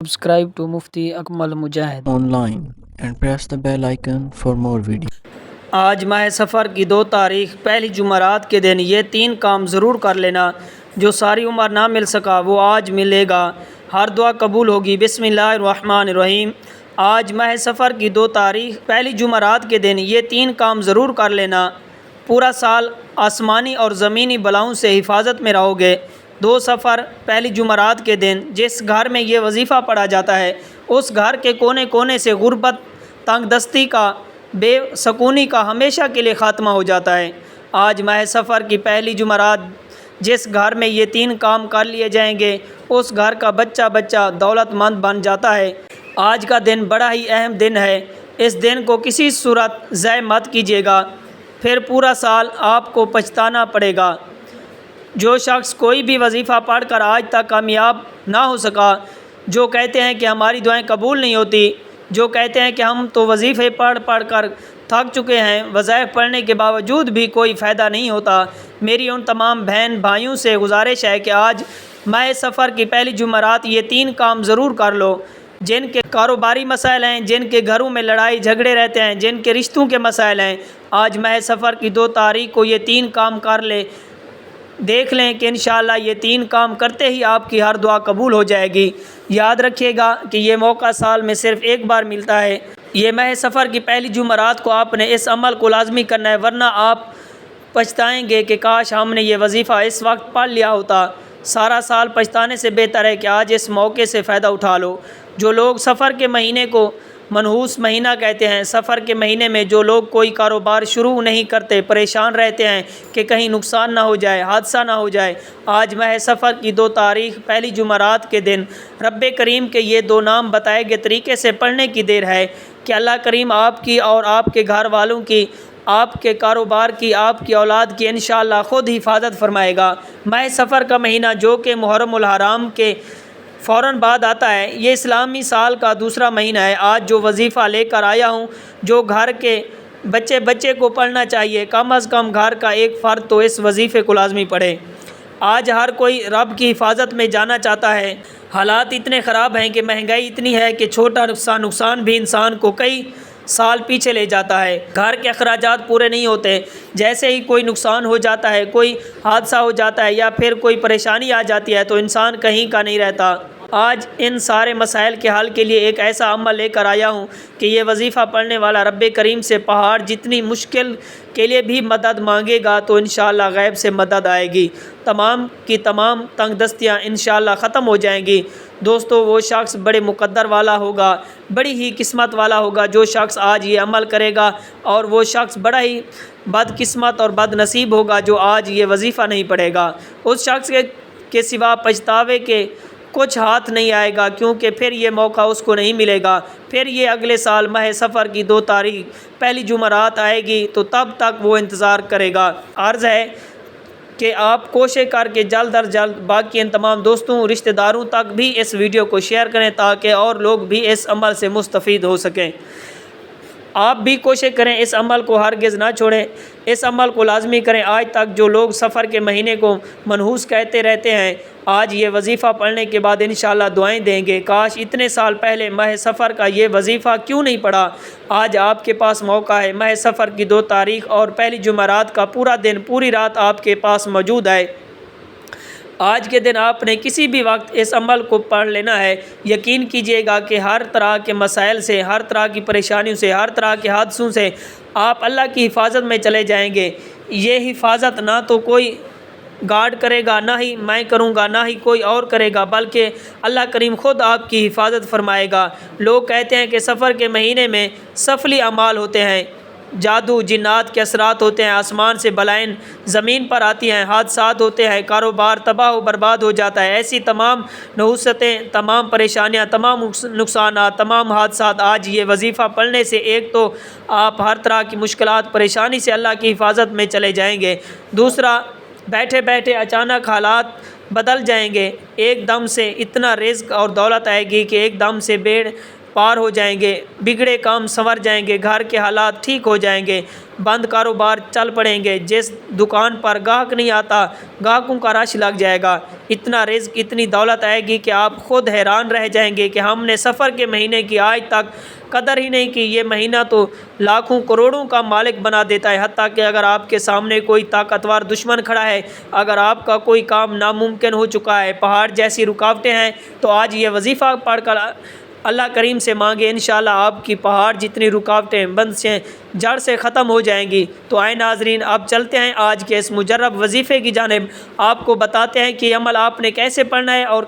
Subscribe to Mufti Akmal Mujahid online and press the bell icon for more videos. آج ماہ سفر کی 2 تاریخ پہلی جمعرات کے دن یہ 3 کام ضرور کر لینا جو ساری عمر نہ مل سکا وہ آج ملے گا، ہر دعا قبول ہوگی۔ بسم اللہ الرحمن الرحیم۔ آج ماہ سفر کی 2 تاریخ پہلی جمعرات کے دن یہ 3 کام ضرور کر لینا، پورا سال آسمانی اور زمینی بلاؤں سے حفاظت میں رہو گے۔ 2 سفر پہلی جمعرات کے دن جس گھر میں یہ وظیفہ پڑھا جاتا ہے اس گھر کے کونے کونے سے غربت، تنگ دستی کا، بے سکونی کا ہمیشہ کے لیے خاتمہ ہو جاتا ہے۔ آج ماہ سفر کی پہلی جمعرات جس گھر میں یہ 3 کام کر لیے جائیں گے اس گھر کا بچہ بچہ دولت مند بن جاتا ہے۔ آج کا دن بڑا ہی اہم دن ہے، اس دن کو کسی صورت ضائع مت کیجیے گا، پھر پورا سال آپ کو پچھتانا پڑے گا۔ جو شخص کوئی بھی وظیفہ پڑھ کر آج تک کامیاب نہ ہو سکا، جو کہتے ہیں کہ ہماری دعائیں قبول نہیں ہوتی، جو کہتے ہیں کہ ہم تو وظیفے پڑھ پڑھ کر تھک چکے ہیں، وظائف پڑھنے کے باوجود بھی کوئی فائدہ نہیں ہوتا، میری ان تمام بہن بھائیوں سے گزارش ہے کہ آج ماہ سفر کی پہلی جمعرات یہ 3 کام ضرور کر لو۔ جن کے کاروباری مسائل ہیں، جن کے گھروں میں لڑائی جھگڑے رہتے ہیں، جن کے رشتوں کے مسائل ہیں، آج ماہ سفر کی 2 تاریخ کو یہ 3 کام کر لے، دیکھ لیں کہ انشاءاللہ یہ 3 کام کرتے ہی آپ کی ہر دعا قبول ہو جائے گی۔ یاد رکھیے گا کہ یہ موقع سال میں صرف ایک بار ملتا ہے۔ یہ ماہ سفر کی پہلی جمعرات کو آپ نے اس عمل کو لازمی کرنا ہے، ورنہ آپ پچھتائیں گے کہ کاش ہم نے یہ وظیفہ اس وقت پڑھ لیا ہوتا۔ سارا سال پچھتانے سے بہتر ہے کہ آج اس موقع سے فائدہ اٹھا لو۔ جو لوگ سفر کے مہینے کو منحوس مہینہ کہتے ہیں، سفر کے مہینے میں جو لوگ کوئی کاروبار شروع نہیں کرتے، پریشان رہتے ہیں کہ کہیں نقصان نہ ہو جائے، حادثہ نہ ہو جائے، آج ماہ سفر کی 2 تاریخ پہلی جمعرات کے دن رب کریم کے یہ 2 نام بتائے گئے طریقے سے پڑھنے کی دیر ہے کہ اللہ کریم آپ کی اور آپ کے گھر والوں کی، آپ کے کاروبار کی، آپ کی اولاد کی انشاءاللہ خود حفاظت فرمائے گا۔ ماہ سفر کا مہینہ جو کہ محرم الحرام کے فوراً بعد آتا ہے، یہ اسلامی سال کا دوسرا مہینہ ہے۔ آج جو وظیفہ لے کر آیا ہوں، جو گھر کے بچے بچے کو پڑھنا چاہیے، کم از کم گھر کا ایک فرد تو اس وظیفے کو لازمی پڑھے۔ آج ہر کوئی رب کی حفاظت میں جانا چاہتا ہے، حالات اتنے خراب ہیں کہ مہنگائی اتنی ہے کہ چھوٹا نقصان بھی انسان کو کئی سال پیچھے لے جاتا ہے، گھر کے اخراجات پورے نہیں ہوتے، جیسے ہی کوئی نقصان ہو جاتا ہے، کوئی حادثہ ہو جاتا ہے یا پھر کوئی پریشانی آ جاتی ہے تو انسان کہیں کا نہیں رہتا۔ آج ان سارے مسائل کے حل کے لیے ایک ایسا عمل لے کر آیا ہوں کہ یہ وظیفہ پڑھنے والا رب کریم سے پہاڑ جتنی مشکل کے لیے بھی مدد مانگے گا تو انشاءاللہ غیب سے مدد آئے گی، تمام کی تمام تنگ دستیاں انشاءاللہ ختم ہو جائیں گی۔ دوستو، وہ شخص بڑے مقدر والا ہوگا، بڑی ہی قسمت والا ہوگا جو شخص آج یہ عمل کرے گا، اور وہ شخص بڑا ہی بد قسمت اور بد نصیب ہوگا جو آج یہ وظیفہ نہیں پڑھے گا۔ اس شخص کے سوا پچھتاوے کے کچھ ہاتھ نہیں آئے گا، کیونکہ پھر یہ موقع اس کو نہیں ملے گا، پھر یہ اگلے سال ماہ سفر کی 2 تاریخ پہلی جمعرات آئے گی تو تب تک وہ انتظار کرے گا۔ عرض ہے کہ آپ کوشش کر کے جلد از جلد باقی ان تمام دوستوں رشتہ داروں تک بھی اس ویڈیو کو شیئر کریں تاکہ اور لوگ بھی اس عمل سے مستفید ہو سکیں۔ آپ بھی کوشش کریں، اس عمل کو ہرگز نہ چھوڑیں، اس عمل کو لازمی کریں۔ آج تک جو لوگ سفر کے مہینے کو منحوس کہتے رہتے ہیں، آج یہ وظیفہ پڑھنے کے بعد انشاءاللہ دعائیں دیں گے، کاش اتنے سال پہلے ماہ سفر کا یہ وظیفہ کیوں نہیں پڑھا۔ آج آپ کے پاس موقع ہے، ماہ سفر کی 2 تاریخ اور پہلی جمعرات کا پورا دن، پوری رات آپ کے پاس موجود ہے۔ آج کے دن آپ نے کسی بھی وقت اس عمل کو پڑھ لینا ہے۔ یقین کیجئے گا کہ ہر طرح کے مسائل سے، ہر طرح کی پریشانیوں سے، ہر طرح کے حادثوں سے آپ اللہ کی حفاظت میں چلے جائیں گے۔ یہ حفاظت نہ تو کوئی گارڈ کرے گا، نہ ہی میں کروں گا، نہ ہی کوئی اور کرے گا، بلکہ اللہ کریم خود آپ کی حفاظت فرمائے گا۔ لوگ کہتے ہیں کہ سفر کے مہینے میں سفلی اعمال ہوتے ہیں، جادو جنات کے اثرات ہوتے ہیں، آسمان سے بلائیں زمین پر آتی ہیں، حادثات ہوتے ہیں، کاروبار تباہ و برباد ہو جاتا ہے۔ ایسی تمام نحوستیں، تمام پریشانیاں، تمام نقصانات، تمام حادثات، آج یہ وظیفہ پڑھنے سے ایک تو آپ ہر طرح کی مشکلات پریشانی سے اللہ کی حفاظت میں چلے جائیں گے، دوسرا بیٹھے بیٹھے اچانک حالات بدل جائیں گے، ایک دم سے اتنا رزق اور دولت آئے گی کہ ایک دم سے پار ہو جائیں گے، بگڑے کام سنور جائیں گے، گھر کے حالات ٹھیک ہو جائیں گے، بند کاروبار چل پڑیں گے، جس دکان پر گاہک نہیں آتا گاہکوں کا رش لگ جائے گا، اتنا رزق اتنی دولت آئے گی کہ آپ خود حیران رہ جائیں گے کہ ہم نے سفر کے مہینے کی آج تک قدر ہی نہیں کی۔ یہ مہینہ تو لاکھوں کروڑوں کا مالک بنا دیتا ہے، حتیٰ کہ اگر آپ کے سامنے کوئی طاقتور دشمن کھڑا ہے، اگر آپ کا کوئی کام ناممکن ہو چکا ہے، پہاڑ جیسی رکاوٹیں ہیں، تو آج یہ وظیفہ پڑھ کر اللہ کریم سے مانگے، انشاءاللہ آپ کی پہاڑ جتنی رکاوٹیں بنسیں جڑ سے ختم ہو جائیں گی۔ تو آئے ناظرین، آپ چلتے ہیں آج کے اس مجرب وظیفے کی جانب، آپ کو بتاتے ہیں کہ یہ عمل آپ نے کیسے پڑھنا ہے اور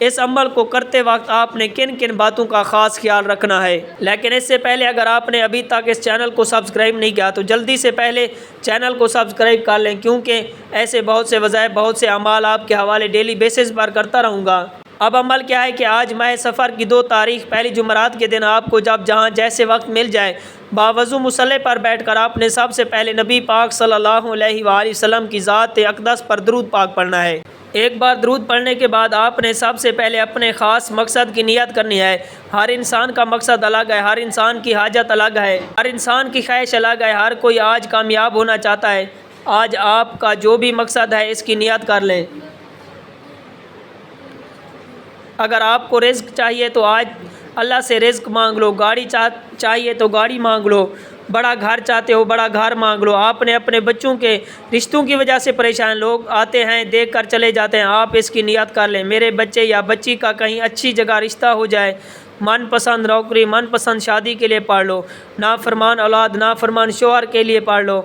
اس عمل کو کرتے وقت آپ نے کن کن باتوں کا خاص خیال رکھنا ہے۔ لیکن اس سے پہلے اگر آپ نے ابھی تک اس چینل کو سبسکرائب نہیں کیا تو جلدی سے پہلے چینل کو سبسکرائب کر لیں، کیونکہ ایسے بہت سے وظائف، بہت سے اعمال آپ کے حوالے ڈیلی بیسس پر کرتا رہوں گا۔ اب عمل کیا ہے کہ آج ماہ سفر کی 2 تاریخ پہلی جمعرات کے دن آپ کو جب جہاں جیسے وقت مل جائے، باوضو مصلی پر بیٹھ کر آپ نے سب سے پہلے نبی پاک صلی اللہ علیہ وآلہ وسلم کی ذات اقدس پر درود پاک پڑھنا ہے۔ ایک بار درود پڑھنے کے بعد آپ نے سب سے پہلے اپنے خاص مقصد کی نیت کرنی ہے۔ ہر انسان کا مقصد الگ ہے، ہر انسان کی حاجت الگ ہے، ہر انسان کی خواہش الگ ہے، ہر کوئی آج کامیاب ہونا چاہتا ہے۔ آج آپ کا جو بھی مقصد ہے اس کی نیت کر لیں۔ اگر آپ کو رزق چاہیے تو آج اللہ سے رزق مانگ لو، گاڑی چاہیے تو گاڑی مانگ لو، بڑا گھر چاہتے ہو بڑا گھر مانگ لو۔ آپ نے اپنے بچوں کے رشتوں کی وجہ سے پریشان، لوگ آتے ہیں دیکھ کر چلے جاتے ہیں، آپ اس کی نیت کر لیں، میرے بچے یا بچی کا کہیں اچھی جگہ رشتہ ہو جائے، من پسند نوکری، من پسند شادی کے لیے پڑھ لو، نافرمان اولاد، نافرمان شوہر کے لیے پڑھ لو۔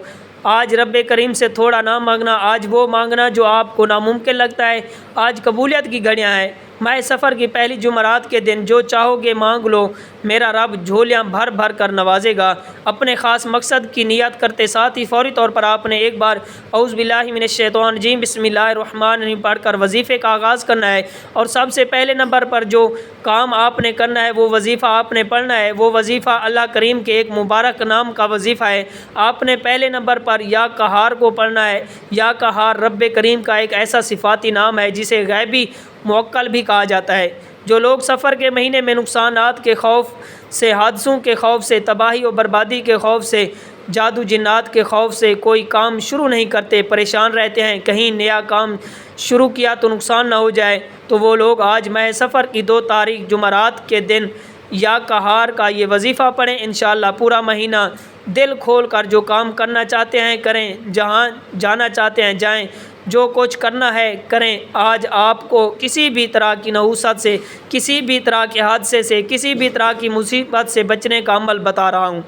آج رب کریم سے تھوڑا نہ مانگنا، آج وہ مانگنا جو آپ کو ناممکن لگتا ہے۔ آج قبولیت کی گھڑیاں ہیں۔ ماہ سفر کی پہلی جمعرات کے دن جو چاہو گے مانگ لو، میرا رب جھولیاں بھر بھر کر نوازے گا۔ اپنے خاص مقصد کی نیت کرتے ساتھ ہی فوری طور پر آپ نے ایک بار اعوذ باللہ من الشیطان الرجیم بسم اللہ الرحمن الرحیم پڑھ کر وظیفے کا آغاز کرنا ہے۔ اور سب سے پہلے نمبر پر جو کام آپ نے کرنا ہے، وہ وظیفہ آپ نے پڑھنا ہے۔ وہ وظیفہ اللہ کریم کے ایک مبارک نام کا وظیفہ ہے۔ آپ نے پہلے نمبر پر یا قہار کو پڑھنا ہے۔ یا قہار رب کریم کا ایک ایسا صفاتی نام ہے جسے غیبی موکل بھی کہا جاتا ہے۔ جو لوگ سفر کے مہینے میں نقصانات کے خوف سے، حادثوں کے خوف سے، تباہی و بربادی کے خوف سے، جادو جنات کے خوف سے کوئی کام شروع نہیں کرتے، پریشان رہتے ہیں کہیں نیا کام شروع کیا تو نقصان نہ ہو جائے، تو وہ لوگ آج ماہ سفر کی 2 تاریخ جمعرات کے دن یا قہار کا یہ وظیفہ پڑھیں۔ انشاءاللہ پورا مہینہ دل کھول کر جو کام کرنا چاہتے ہیں کریں، جہاں جانا چاہتے ہیں جائیں، جو کچھ کرنا ہے کریں۔ آج آپ کو کسی بھی طرح کی نحوست سے، کسی بھی طرح کے حادثے سے، کسی بھی طرح کی مصیبت سے بچنے کا عمل بتا رہا ہوں۔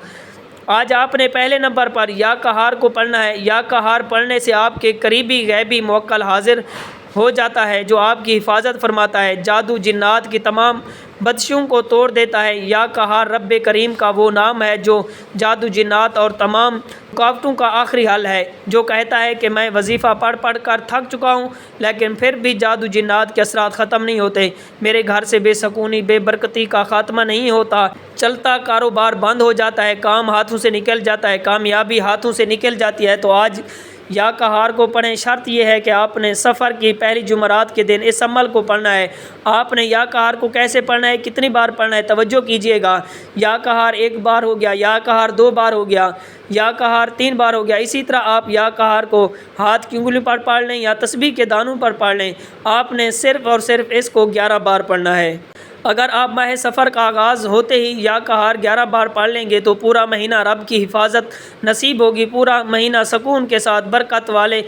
آج آپ نے پہلے نمبر پر یا قہار کو پڑھنا ہے۔ یا قہار پڑھنے سے آپ کے قریبی غیبی موکل حاضر ہو جاتا ہے جو آپ کی حفاظت فرماتا ہے، جادو جنات کی تمام بدشوں کو توڑ دیتا ہے۔ یا قہار رب کریم کا وہ نام ہے جو جادو جنات اور تمام رکاوٹوں کا آخری حل ہے، جو کہتا ہے کہ میں وظیفہ پڑھ پڑھ کر تھک چکا ہوں لیکن پھر بھی جادو جنات کے اثرات ختم نہیں ہوتے، میرے گھر سے بے سکونی بے برکتی کا خاتمہ نہیں ہوتا، چلتا کاروبار بند ہو جاتا ہے، کام ہاتھوں سے نکل جاتا ہے، کامیابی ہاتھوں سے نکل جاتی ہے۔ تو آج یا قہار کو پڑھیں۔ شرط یہ ہے کہ آپ نے سفر کی پہلی جمعرات کے دن اس عمل کو پڑھنا ہے۔ آپ نے یا قہار کو کیسے پڑھنا ہے، کتنی بار پڑھنا ہے، توجہ کیجئے گا۔ یا قہار 1 بار ہو گیا، یا قہار 2 بار ہو گیا، یا قہار 3 بار ہو گیا۔ اسی طرح آپ یا قہار کو ہاتھ کی انگلیوں پر پڑھ لیں یا تسبیح کے دانوں پر پڑھ لیں۔ آپ نے صرف اور صرف اس کو 11 بار پڑھنا ہے۔ اگر آپ ماہ سفر کا آغاز ہوتے ہی یا قہار 11 بار پڑھ لیں گے تو پورا مہینہ رب کی حفاظت نصیب ہوگی، پورا مہینہ سکون کے ساتھ برکت والے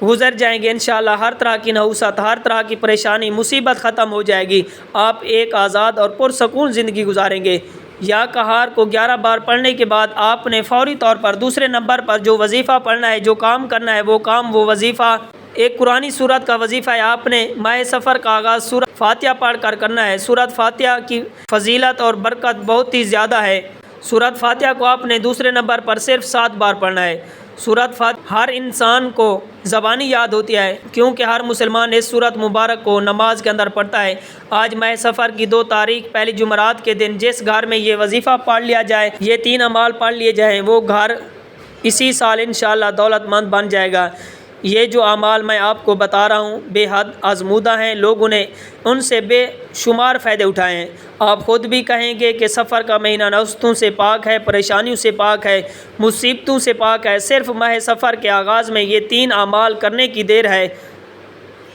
گزر جائیں گے۔ انشاءاللہ ہر طرح کی نحوست، ہر طرح کی پریشانی مصیبت ختم ہو جائے گی، آپ ایک آزاد اور پرسکون زندگی گزاریں گے۔ یا قہار کو 11 بار پڑھنے کے بعد آپ نے فوری طور پر دوسرے نمبر پر جو وظیفہ پڑھنا ہے، جو کام کرنا ہے، وہ وظیفہ ایک قرآنی سورت کا وظیفہ ہے۔ آپ نے ماہ سفر کا آغاز سورۃ فاتحہ پڑھ کر کرنا ہے۔ سورۃ فاتحہ کی فضیلت اور برکت بہت ہی زیادہ ہے۔ سورۃ فاتحہ کو آپ نے دوسرے نمبر پر صرف 7 بار پڑھنا ہے۔ سورۃ فاتحہ ہر انسان کو زبانی یاد ہوتی ہے کیونکہ ہر مسلمان اس سورت مبارک کو نماز کے اندر پڑھتا ہے۔ آج ماہ سفر کی 2 تاریخ پہلی جمعرات کے دن جس گھر میں یہ وظیفہ پڑھ لیا جائے، یہ 3 اعمال پڑھ لیے جائیں، وہ گھر اسی سال انشاءاللہ دولت مند بن جائے گا۔ یہ جو اعمال میں آپ کو بتا رہا ہوں بے حد آزمودہ ہیں، لوگوں نے ان سے بے شمار فائدے اٹھائے ہیں۔ آپ خود بھی کہیں گے کہ سفر کا مہینہ نوستوں سے پاک ہے، پریشانیوں سے پاک ہے، مصیبتوں سے پاک ہے۔ صرف ماہ سفر کے آغاز میں یہ 3 اعمال کرنے کی دیر ہے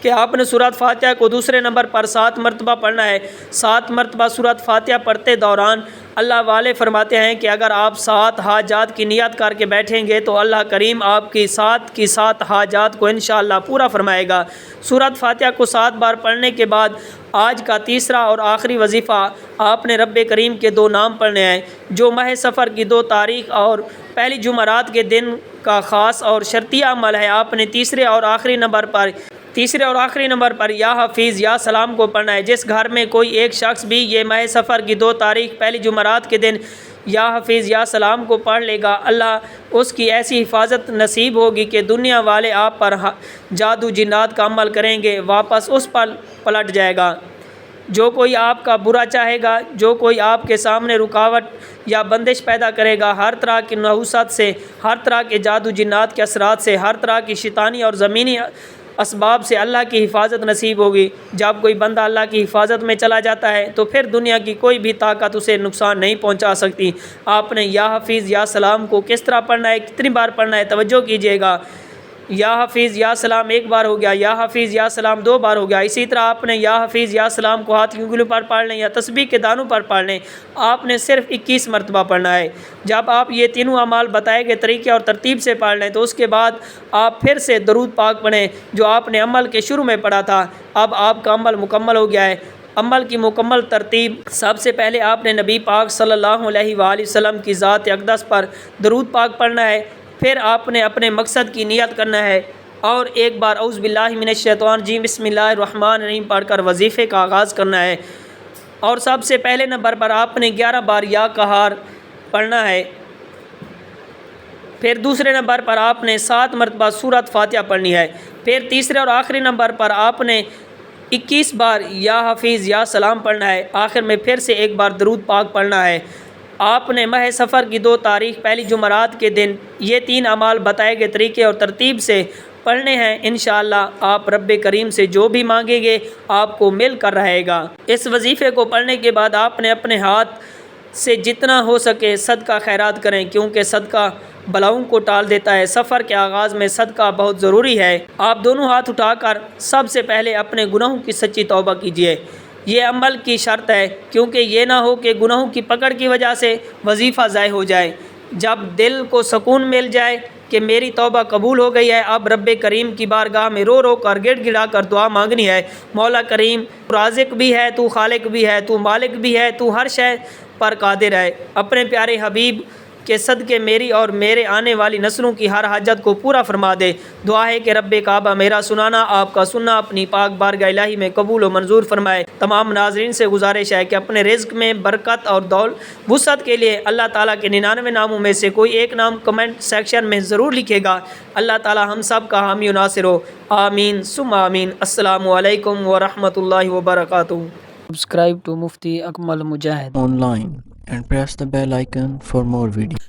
کہ آپ نے سورۃ فاتحہ کو دوسرے نمبر پر 7 مرتبہ پڑھنا ہے۔ 7 مرتبہ سورۃ فاتحہ پڑھتے دوران اللہ والے فرماتے ہیں کہ اگر آپ 7 حاجات کی نیت کر کے بیٹھیں گے تو اللہ کریم آپ کی 7 حاجات کو انشاءاللہ پورا فرمائے گا۔ سورۃ فاتحہ کو 7 بار پڑھنے کے بعد آج کا تیسرا اور آخری وظیفہ آپ نے رب کریم کے 2 نام پڑھنے ہیں، جو ماہ سفر کی 2 تاریخ اور پہلی جمعرات کے دن کا خاص اور شرطیہ عمل ہے۔ آپ نے تیسرے اور آخری نمبر پر یا حفیظ یا سلام کو پڑھنا ہے۔ جس گھر میں کوئی ایک شخص بھی یہ ماہ سفر کی 2 تاریخ پہلی جمعرات کے دن یا حفیظ یا سلام کو پڑھ لے گا، اللہ اس کی ایسی حفاظت نصیب ہوگی کہ دنیا والے آپ پر جادو جنات کا عمل کریں گے، واپس اس پر پلٹ جائے گا۔ جو کوئی آپ کا برا چاہے گا، جو کوئی آپ کے سامنے رکاوٹ یا بندش پیدا کرے گا، ہر طرح کی نحوست سے، ہر طرح کے جادو جنات کے اثرات سے، ہر طرح کی شیطانی اور زمینی اسباب سے اللہ کی حفاظت نصیب ہوگی۔ جب کوئی بندہ اللہ کی حفاظت میں چلا جاتا ہے تو پھر دنیا کی کوئی بھی طاقت اسے نقصان نہیں پہنچا سکتی۔ آپ نے یا حفیظ یا سلام کو کس طرح پڑھنا ہے، کتنی بار پڑھنا ہے، توجہ کیجیے گا۔ یا حفیظ یا سلام 1 بار ہو گیا، یا حفیظ یا سلام 2 بار ہو گیا۔ اسی طرح آپ نے یا حفیظ یا سلام کو ہاتھ کی انگلیوں پر پڑھ لیں یا تسبیح کے دانوں پر پڑھ لیں، آپ نے صرف 21 مرتبہ پڑھنا ہے۔ جب آپ یہ تینوں اعمال بتائے گئے طریقے اور ترتیب سے پڑھ لیں تو اس کے بعد آپ پھر سے درود پاک پڑھیں جو آپ نے عمل کے شروع میں پڑھا تھا۔ اب آپ کا عمل مکمل ہو گیا ہے۔ عمل کی مکمل ترتیب: سب سے پہلے آپ نے نبی پاک صلی اللہ علیہ وآلہ وسلم کی ذات اقدس پر درود پاک پڑھنا ہے، پھر آپ نے اپنے مقصد کی نیت کرنا ہے اور ایک بار اعوذ باللہ من الشیطان الرجیم بسم اللہ الرحمن الرحیم پڑھ کر وظیفے کا آغاز کرنا ہے۔ اور سب سے پہلے نمبر پر آپ نے 11 بار یا قہار پڑھنا ہے۔ پھر دوسرے نمبر پر آپ نے 7 مرتبہ سورۃ فاتحہ پڑھنی ہے۔ پھر تیسرے اور آخری نمبر پر آپ نے 21 بار یا حفیظ یا سلام پڑھنا ہے۔ آخر میں پھر سے 1 بار درود پاک پڑھنا ہے۔ آپ نے ماہ سفر کی 2 تاریخ پہلی جمعرات کے دن یہ 3 اعمال بتائے گئے طریقے اور ترتیب سے پڑھنے ہیں۔ انشاءاللہ آپ رب کریم سے جو بھی مانگیں گے آپ کو مل کر رہے گا۔ اس وظیفے کو پڑھنے کے بعد آپ نے اپنے ہاتھ سے جتنا ہو سکے صدقہ خیرات کریں، کیونکہ صدقہ بلاؤں کو ٹال دیتا ہے۔ سفر کے آغاز میں صدقہ بہت ضروری ہے۔ آپ دونوں ہاتھ اٹھا کر سب سے پہلے اپنے گناہوں کی سچی توبہ کیجیے۔ یہ عمل کی شرط ہے، کیونکہ یہ نہ ہو کہ گناہوں کی پکڑ کی وجہ سے وظیفہ ضائع ہو جائے۔ جب دل کو سکون مل جائے کہ میری توبہ قبول ہو گئی ہے، اب رب کریم کی بارگاہ میں رو رو کر گڑ گڑا کر دعا مانگنی ہے۔ مولا کریم، رازق بھی ہے، تو خالق بھی ہے، تو مالک بھی ہے، تو ہر شے پر قادر ہے۔ اپنے پیارے حبیب کے صدقے میری اور میرے آنے والی نسلوں کی ہر حاجت کو پورا فرما دے۔ دعا ہے کہ رب کعبہ میرا سنانا، آپ کا سننا اپنی پاک بارگاہ الہی میں قبول و منظور فرمائے۔ تمام ناظرین سے گزارش ہے کہ اپنے رزق میں برکت اور وسعت کے لیے اللہ تعالیٰ کے 99 ناموں میں سے کوئی ایک نام کمنٹ سیکشن میں ضرور لکھے گا۔ اللہ تعالیٰ ہم سب کا حامی و ناصر ہو، آمین ثم آمین۔ السلام علیکم ورحمۃ اللہ وبرکاتہ۔ Subscribe to Mufti Akmal Mujahid online and press the bell icon for more videos.